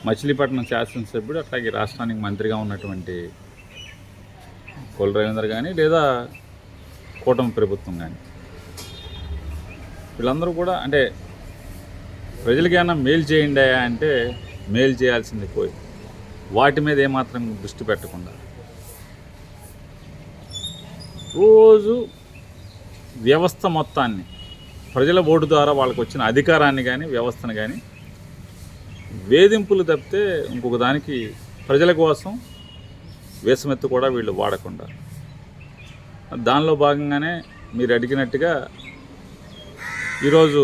మచిలీపట్నం శాసనసభ్యుడు, అట్లాగే రాష్ట్రానికి మంత్రిగా ఉన్నటువంటి కొల్లు రవీంద్ర కానీ లేదా కూటమి ప్రభుత్వం కానీ వీళ్ళందరూ కూడా అంటే ప్రజలకి ఏమైనా మేలు చేయండి అంటే మేలు చేయాల్సింది పోయి వాటి మీద ఏమాత్రం దృష్టి పెట్టకుండా రోజు వ్యవస్థ మొత్తాన్ని ప్రజల ఓటు ద్వారా వాళ్ళకు వచ్చిన అధికారాన్ని కానీ వ్యవస్థను కానీ వేధింపులు తప్పితే ఇంకొక దానికి ప్రజల కోసం వేసమెత్తు కూడా వీళ్ళు వాడకుండా దానిలో భాగంగానే మీరు అడిగినట్టుగా ఈరోజు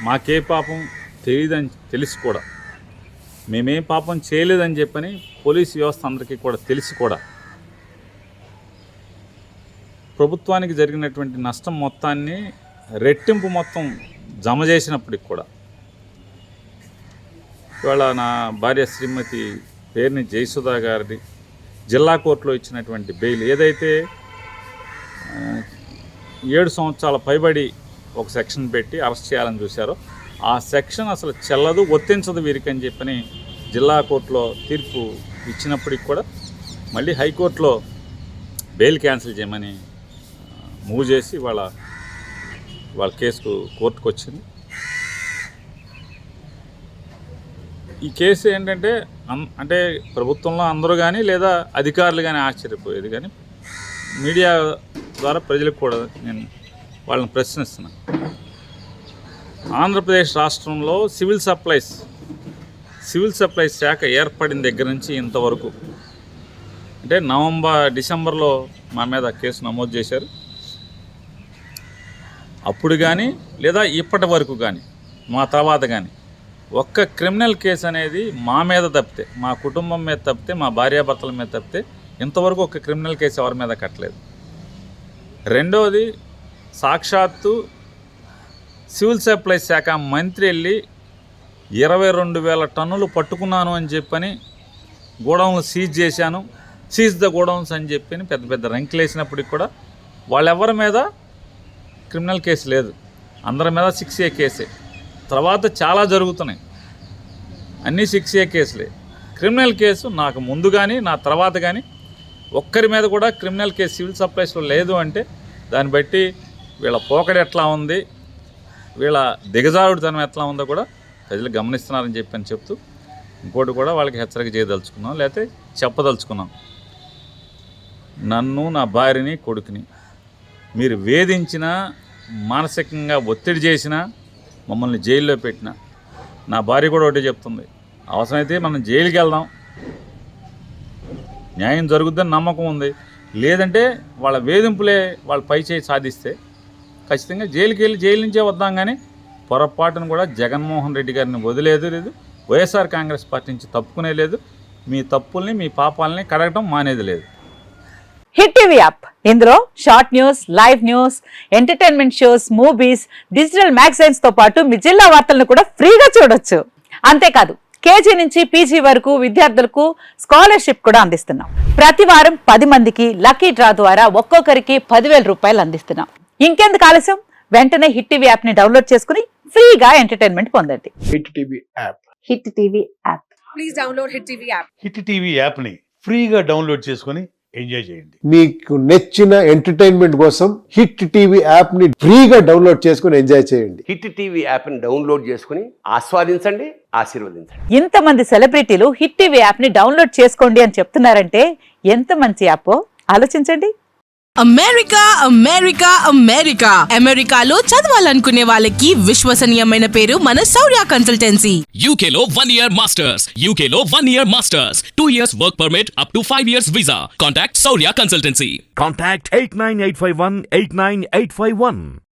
మాకే పాపం తెలియదని తెలిసి కూడా మేమేం పాపం చేయలేదని చెప్పని పోలీసు వ్యవస్థ అందరికీ కూడా తెలిసి కూడా ప్రభుత్వానికి జరిగినటువంటి నష్టం మొత్తాన్ని రెట్టింపు మొత్తం జమ చేసినప్పటికి కూడా ఇవాళ నా భార్య శ్రీమతి పేరుని జయసుధా గారిని జిల్లా కోర్టులో ఇచ్చినటువంటి బెయిల్ ఏదైతే 7 సంవత్సరాల పైబడి ఒక సెక్షన్ పెట్టి అరెస్ట్ చేయాలని చూశారో ఆ సెక్షన్ అసలు చెల్లదు, వర్తించదు వీరికి అని చెప్పని జిల్లా కోర్టులో తీర్పు ఇచ్చినప్పటికి కూడా మళ్ళీ హైకోర్టులో బెయిల్ క్యాన్సిల్ చేయమని మూవ్ చేసి వాళ్ళ కేసుకు కోర్టుకు వచ్చింది. ఈ కేసు ఏంటంటే అంటే ప్రభుత్వంలో అందరూ కానీ లేదా అధికారులు కానీ ఆశ్చర్యపోయేది, కానీ మీడియా ద్వారా ప్రజలకు కూడా నేను వాళ్ళని ప్రశ్నిస్తున్నాను. ఆంధ్రప్రదేశ్ రాష్ట్రంలో సివిల్ సప్లైస్ శాఖ ఏర్పడిన దగ్గర నుంచి ఇంతవరకు అంటే డిసెంబర్లో మా మీద కేసు నమోదు చేశారు. అప్పుడు కానీ లేదా ఇప్పటి వరకు కానీ మా తర్వాత కానీ ఒక్క క్రిమినల్ కేసు అనేది మా మీద తప్పితే, మా కుటుంబం మీద తప్పితే, మా భార్యాభర్తల మీద తప్పితే ఇంతవరకు ఒక క్రిమినల్ కేసు ఎవరి మీద కట్టలేదు. రెండవది, సాక్షాత్తు సివిల్ సప్లైస్ శాఖ మంత్రి వెళ్ళి 22,000 టన్నులు పట్టుకున్నాను అని చెప్పని గోడౌన్లు సీజ్ ద గోడౌన్స్ అని చెప్పి పెద్ద పెద్ద రంకులు వేసినప్పటికి కూడా వాళ్ళెవరి మీద క్రిమినల్ కేసు లేదు. అందరి మీద 6A కేసే. తర్వాత చాలా జరుగుతున్నాయి, అన్నీ 6A కేసులే. క్రిమినల్ కేసు నాకు ముందు కానీ నా తర్వాత కానీ ఒక్కరి మీద కూడా క్రిమినల్ కేసు సివిల్ సప్లైస్లో లేదు అంటే దాన్ని బట్టి వీళ్ళ పోకడ ఎట్లా ఉంది, వీళ్ళ దిగజారుడుతనం ఎట్లా ఉందో కూడా ప్రజలు గమనిస్తున్నారని చెప్పని చెప్తూ ఇంకోటి కూడా వాళ్ళకి హెచ్చరిక చేయదలుచుకున్నాం, లేకపోతే చెప్పదలుచుకున్నాం. నన్ను, నా భార్యని, కొడుకుని మీరు వేధించినా, మానసికంగా ఒత్తిడి చేసినా, మమ్మల్ని జైల్లో పెట్టినా, నా భార్య కూడా ఒకటే చెప్తుంది, అవసరమైతే మనం జైలుకి వెళ్దాం, న్యాయం జరుగుద్దని నమ్మకం ఉంది, లేదంటే వాళ్ళ వేధింపులే వాళ్ళ పై చేయి సాధిస్తే ఖచ్చితంగా జైలు నుంచే వద్దాం. కానీ పొరపాటును కూడా జగన్మోహన్ రెడ్డి గారిని వదిలేదు లేదు, వైఎస్ఆర్ కాంగ్రెస్ పార్టీ నుంచి తప్పుకునే లేదు, మీ తప్పుల్ని మీ పాపాలని కడగటం మానేది లేదు. హిట్ టీవీ యాప్, ఇందులో short news, live news, entertainment shows, movies, digital magazines తో పాటు మీ జిల్లా వార్తలను కూడా ఫ్రీగా చూడొచ్చు. అంతేకాదు కేజీ నుంచి పీజీ వరకు విద్యార్థులకు స్కాలర్షిప్ కూడా అందిస్తున్నాం. ప్రతి వారం 10 మందికి లక్కీ డ్రా ద్వారా ఒక్కొక్కరికి 10,000 రూపాయలు అందిస్తున్నాం. ఇంకెందుకు ఆలస్యం, వెంటనే హిట్ టీవీ యాప్ ని డౌన్లోడ్ చేసుకుని ఫ్రీగా ఎంటర్టైన్మెంట్ పొందండి. Hit TV app. Hit TV app. Please download hit TV app. Hit TV app ని ఫ్రీగా డౌన్లోడ్ చేసుకుని ఎంజాయ్ చేయండి. మీకు నచ్చిన ఎంటర్టైన్మెంట్ కోసం హిట్ టీవీ యాప్ ని ఫ్రీగా డౌన్లోడ్ చేసుకుని ఎంజాయ్ చేయండి. హిట్ టీవీ యాప్ ని డౌన్లోడ్ చేసుకుని ఆస్వాదించండి, ఆశీర్వదించండి. ఇంతమంది సెలబ్రిటీలు హిట్ టీవీ యాప్ ని డౌన్లోడ్ చేసుకోండి అని చెప్తున్నారంటే ఎంత మంచి యాప్ ఆలోచించండి. అమెరికాలో చదవాలనుకునే వాళ్ళకి విశ్వసనీయమైన పేరు మన శౌర్య కన్సల్టెన్సీ. UK లో 1 year masters, 2 years work permit up to 5 years visa. Contact Saurya Consultancy. Contact 89851 89851.